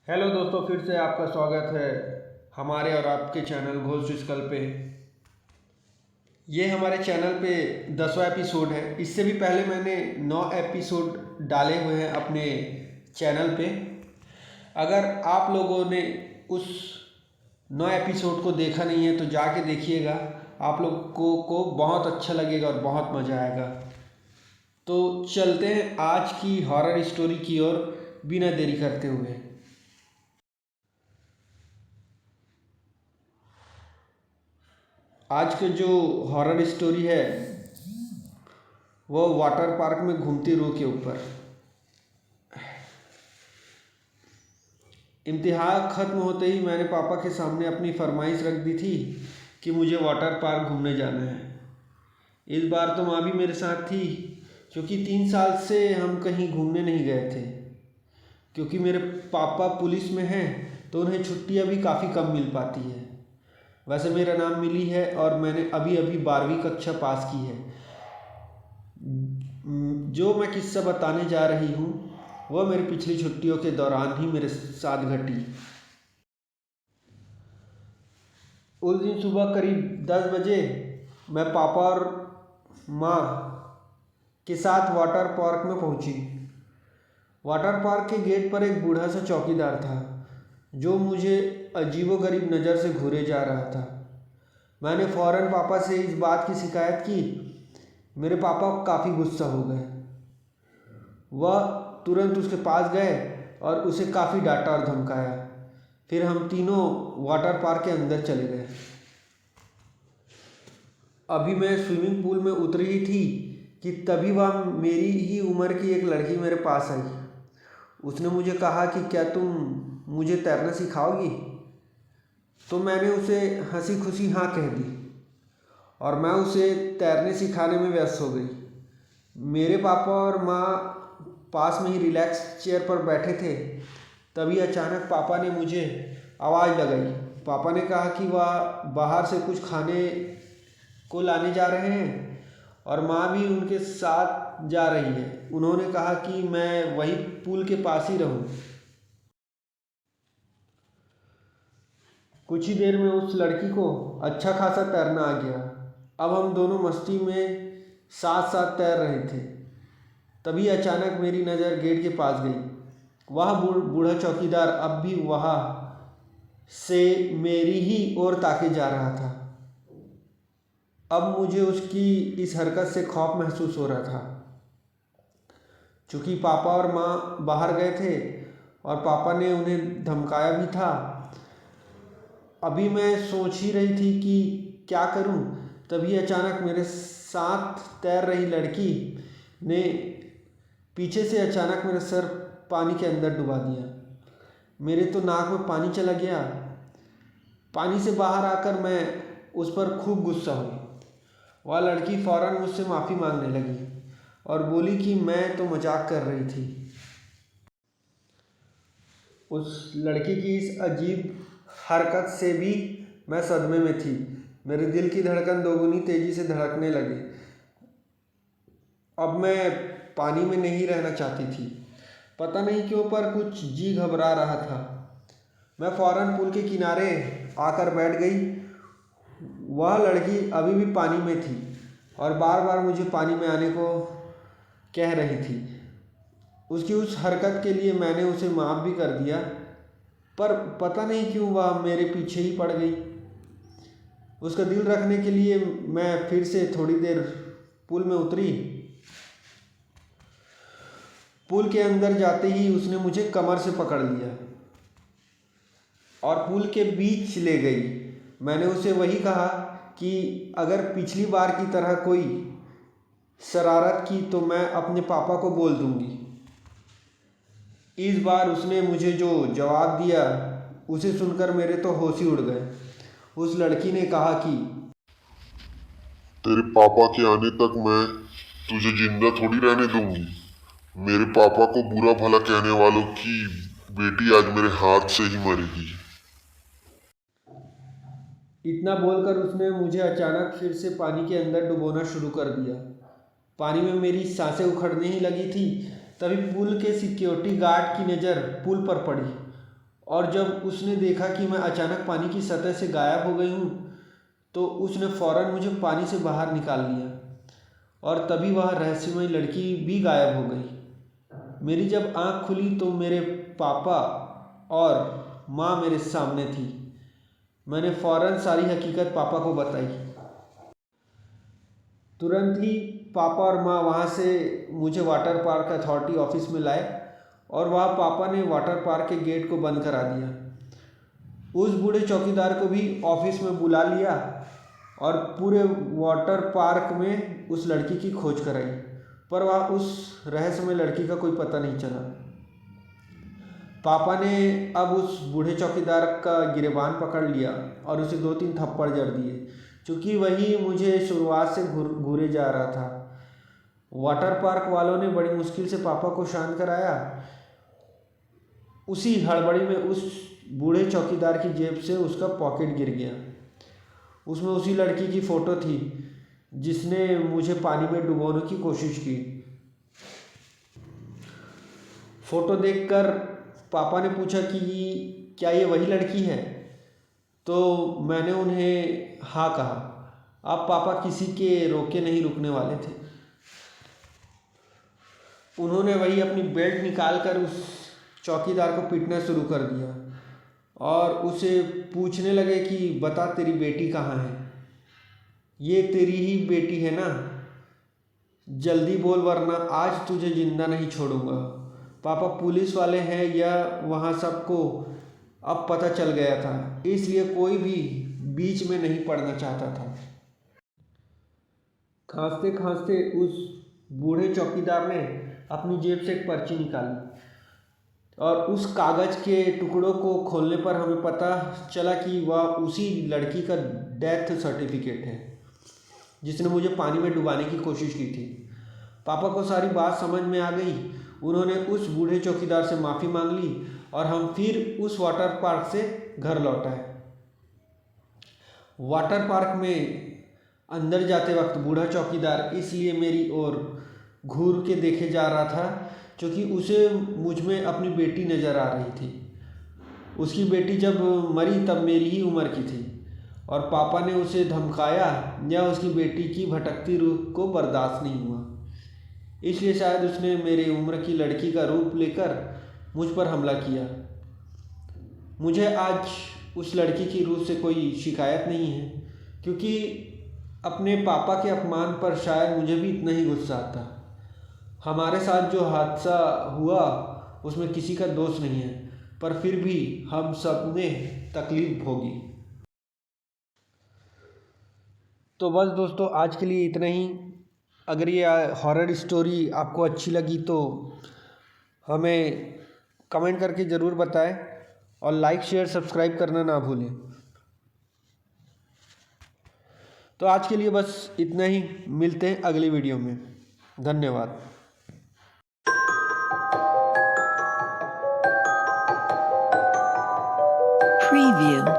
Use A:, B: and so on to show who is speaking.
A: Hello दोस्तों, फिर से आपका स्वागत है हमारे और आपके चैनल घोस्ट स्कल पे। ये हमारे चैनल पे 10वां एपिसोड है। इससे भी पहले मैंने 9 एपिसोड डाले हुए हैं अपने चैनल पे। अगर आप लोगों ने उस 9 एपिसोड को देखा नहीं है तो जाके देखिएगा। आप लोगों को बहुत अच्छा लगेगा और बहुत मज़ा आएगा। तो चलते हैं आज की हॉरर स्टोरी की ओर बिना देरी करते हुए। आज के जो हॉरर स्टोरी है वो वाटर पार्क में घूमती रूह के ऊपर। इम्तिहान ख़त्म होते ही मैंने पापा के सामने अपनी फरमाइश रख दी थी कि मुझे वाटर पार्क घूमने जाना है। इस बार तो माँ भी मेरे साथ थी, क्योंकि 3 साल से हम कहीं घूमने नहीं गए थे। क्योंकि मेरे पापा पुलिस में हैं तो उन्हें छुट्टियाँ भी काफ़ी कम मिल पाती है। वैसे मेरा नाम मिली है और मैंने अभी अभी 12वीं कक्षा पास की है। जो मैं किस्सा बताने जा रही हूँ वह मेरी पिछली छुट्टियों के दौरान ही मेरे साथ घटी। उस दिन सुबह करीब 10 बजे मैं पापा और माँ के साथ वाटर पार्क में पहुँची। वाटर पार्क के गेट पर एक बूढ़ा सा चौकीदार था जो मुझे अजीबोगरीब नज़र से घूरे जा रहा था। मैंने फ़ौरन पापा से इस बात की शिकायत की। मेरे पापा काफ़ी गुस्सा हो गए। वह तुरंत उसके पास गए और उसे काफ़ी डांटा और धमकाया। फिर हम तीनों वाटर पार्क के अंदर चले गए। अभी मैं स्विमिंग पूल में उतरी ही थी कि तभी वह मेरी ही उम्र की एक लड़की मेरे पास आई। उसने मुझे कहा कि क्या तुम मुझे तैरना सिखाओगी? तो मैंने उसे हंसी खुशी हाँ कह दी और मैं उसे तैरने सिखाने में व्यस्त हो गई। मेरे पापा और माँ पास में ही रिलैक्स चेयर पर बैठे थे। तभी अचानक पापा ने मुझे आवाज़ लगाई। पापा ने कहा कि वह बाहर से कुछ खाने को लाने जा रहे हैं और माँ भी उनके साथ जा रही है। उन्होंने कहा कि मैं वही पूल के पास ही रहूं। कुछ ही देर में उस लड़की को अच्छा खासा तैरना आ गया। अब हम दोनों मस्ती में साथ साथ तैर रहे थे। तभी अचानक मेरी नज़र गेट के पास गई। वह बूढ़ा चौकीदार अब भी वहाँ से मेरी ही ओर ताके जा रहा था। अब मुझे उसकी इस हरकत से खौफ महसूस हो रहा था। चूँकि पापा और माँ बाहर गए थे और पापा ने उन्हें धमकाया भी था। अभी मैं सोच ही रही थी कि क्या करूं, तभी अचानक मेरे साथ तैर रही लड़की ने पीछे से अचानक मेरा सर पानी के अंदर डुबा दिया। मेरे तो नाक में पानी चला गया। पानी से बाहर आकर मैं उस पर खूब गुस्सा हुई। वह लड़की फ़ौरन मुझसे माफ़ी मांगने लगी और बोली कि मैं तो मजाक कर रही थी। उस लड़की की इस अजीब हरकत से भी मैं सदमे में थी। मेरे दिल की धड़कन दोगुनी तेज़ी से धड़कने लगी। अब मैं पानी में नहीं रहना चाहती थी। पता नहीं क्यों पर कुछ जी घबरा रहा था। मैं फ़ौरन पुल के किनारे आकर बैठ गई। वह लड़की अभी भी पानी में थी और बार बार मुझे पानी में आने को कह रही थी। उसकी उस हरकत के लिए मैंने उसे माफ़ भी कर दिया, पर पता नहीं क्यों वह मेरे पीछे ही पड़ गई। उसका दिल रखने के लिए मैं फिर से थोड़ी देर पुल में उतरी। पुल के अंदर जाते ही उसने मुझे कमर से पकड़ लिया और पुल के बीच ले गई। मैंने उसे वही कहा कि अगर पिछली बार की तरह कोई शरारत की तो मैं अपने पापा को बोल दूंगी। इस बार उसने मुझे जो जवाब दिया उसे सुनकर मेरे तो होश ही उड़ गए। उस लड़की ने कहा कि
B: तेरे पापा के आने तक मैं तुझे जिंदा थोड़ी रहने दूंगी। मेरे पापा को बुरा भला कहने वालों की बेटी आज मेरे हाथ से ही मरेगी।
A: इतना बोलकर उसने मुझे अचानक फिर से पानी के अंदर डुबोना शुरू कर दिया। पानी में मेरी सांसें उखड़ने ही लगी थी। तभी पुल के सिक्योरिटी गार्ड की नज़र पुल पर पड़ी और जब उसने देखा कि मैं अचानक पानी की सतह से गायब हो गई हूँ तो उसने फ़ौरन मुझे पानी से बाहर निकाल लिया और तभी वह रहस्यमय लड़की भी गायब हो गई। मेरी जब आँख खुली तो मेरे पापा और माँ मेरे सामने थी। मैंने फ़ौरन सारी हकीकत पापा को बताई। तुरंत ही पापा और माँ वहाँ से मुझे वाटर पार्क अथॉरिटी ऑफिस में लाए और वहाँ पापा ने वाटर पार्क के गेट को बंद करा दिया। उस बूढ़े चौकीदार को भी ऑफिस में बुला लिया और पूरे वाटर पार्क में उस लड़की की खोज कराई, पर वह उस रहस्यमय लड़की का कोई पता नहीं चला। पापा ने अब उस बूढ़े चौकीदार का गिरेबान पकड़ लिया और उसे 2-3 थप्पड़ जड़ दिए, क्योंकि वही मुझे शुरुआत से घूरे जा रहा था। वाटर पार्क वालों ने बड़ी मुश्किल से पापा को शांत कराया। उसी हड़बड़ी में उस बूढ़े चौकीदार की जेब से उसका पॉकेट गिर गया। उसमें उसी लड़की की फ़ोटो थी जिसने मुझे पानी में डुबोने की कोशिश की। फ़ोटो देखकर पापा ने पूछा कि क्या ये वही लड़की है? तो मैंने उन्हें हाँ कहा। अब पापा किसी के रोके नहीं रुकने वाले थे। उन्होंने वही अपनी बेल्ट निकाल कर उस चौकीदार को पीटना शुरू कर दिया और उसे पूछने लगे कि बता तेरी बेटी कहाँ है? ये तेरी ही बेटी है ना? जल्दी बोल वरना आज तुझे जिंदा नहीं छोड़ूंगा। पापा पुलिस वाले हैं यह वहाँ सबको अब पता चल गया था, इसलिए कोई भी बीच में नहीं पड़ना चाहता था। खांसते खांसते उस बूढ़े चौकीदार ने अपनी जेब से एक पर्ची निकाली और उस कागज़ के टुकड़ों को खोलने पर हमें पता चला कि वह उसी लड़की का डेथ सर्टिफिकेट है जिसने मुझे पानी में डुबाने की कोशिश की थी। पापा को सारी बात समझ में आ गई। उन्होंने उस बूढ़े चौकीदार से माफ़ी मांग ली और हम फिर उस वाटर पार्क से घर लौट आए। वाटर पार्क में अंदर जाते वक्त बूढ़ा चौकीदार इसलिए मेरी ओर घूर के देखे जा रहा था क्योंकि उसे मुझ में अपनी बेटी नज़र आ रही थी। उसकी बेटी जब मरी तब मेरी ही उम्र की थी और पापा ने उसे धमकाया या उसकी बेटी की भटकती रूह को बर्दाश्त नहीं हुआ, इसलिए शायद उसने मेरी उम्र की लड़की का रूप लेकर मुझ पर हमला किया। मुझे आज उस लड़की की रूह से कोई शिकायत नहीं है क्योंकि अपने पापा के अपमान पर शायद मुझे भी इतना ही गुस्सा आता। हमारे साथ जो हादसा हुआ उसमें किसी का दोष नहीं है, पर फिर भी हम सब ने तकलीफ भोगी। तो बस दोस्तों आज के लिए इतना ही। अगर ये हॉरर स्टोरी आपको अच्छी लगी तो हमें कमेंट करके ज़रूर बताएं और लाइक शेयर सब्सक्राइब करना ना भूलें। तो आज के लिए बस इतना ही। मिलते हैं अगली वीडियो में। धन्यवाद।
C: Preview.